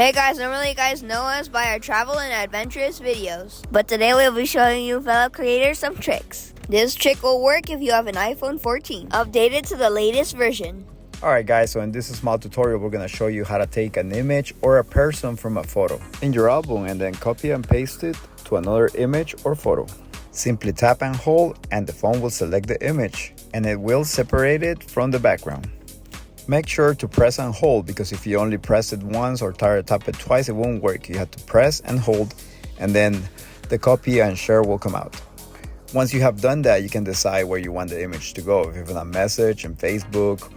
Hey guys, normally you guys know us by our travel and adventurous videos. But today we'll be showing you fellow creators some tricks. This trick will work if you have an iPhone 14, updated to the latest version. Alright guys, so in this small tutorial we're going to show you how to take an image or a person from a photo in your album and then copy and paste it to another image or photo. Simply tap and hold and the phone will select the image and it will separate it from the background. Make sure to press and hold because if you only press it once or tap it twice, it won't work. You have to press and hold and then the copy and share will come out. Once you have done that, you can decide where you want the image to go. If you want a message in Facebook,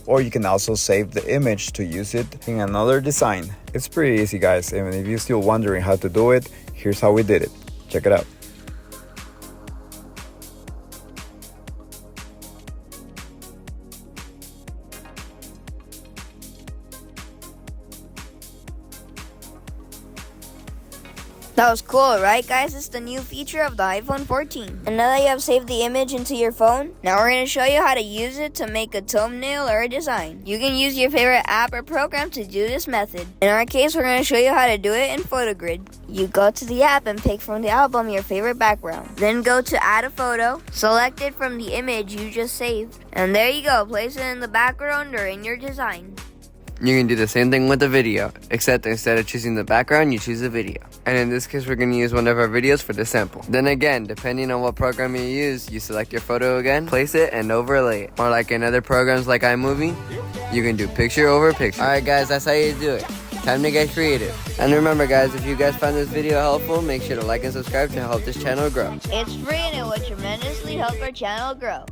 or you can also save the image to use it in another design. It's pretty easy guys, and if you're still wondering how to do it, here's how we did it. Check it out. That was cool, right guys? It's the new feature of the iPhone 14. And now that you have saved the image into your phone, now we're going to show you how to use it to make a thumbnail or a design. You can use your favorite app or program to do this method. In our case, we're going to show you how to do it in PhotoGrid. You go to the app and pick from the album your favorite background. Then go to add a photo, select it from the image you just saved. And there you go, place it in the background or in your design. You can do the same thing with the video, except instead of choosing the background, you choose the video. And in this case, we're going to use one of our videos for the sample. Then again, depending on what program you use, you select your photo again, place it, and overlay it. Or like in other programs like iMovie, you can do picture over picture. Alright guys, that's how you do it. Time to get creative. And remember guys, if you guys found this video helpful, make sure to like and subscribe to help this channel grow. It's free and it will tremendously help our channel grow.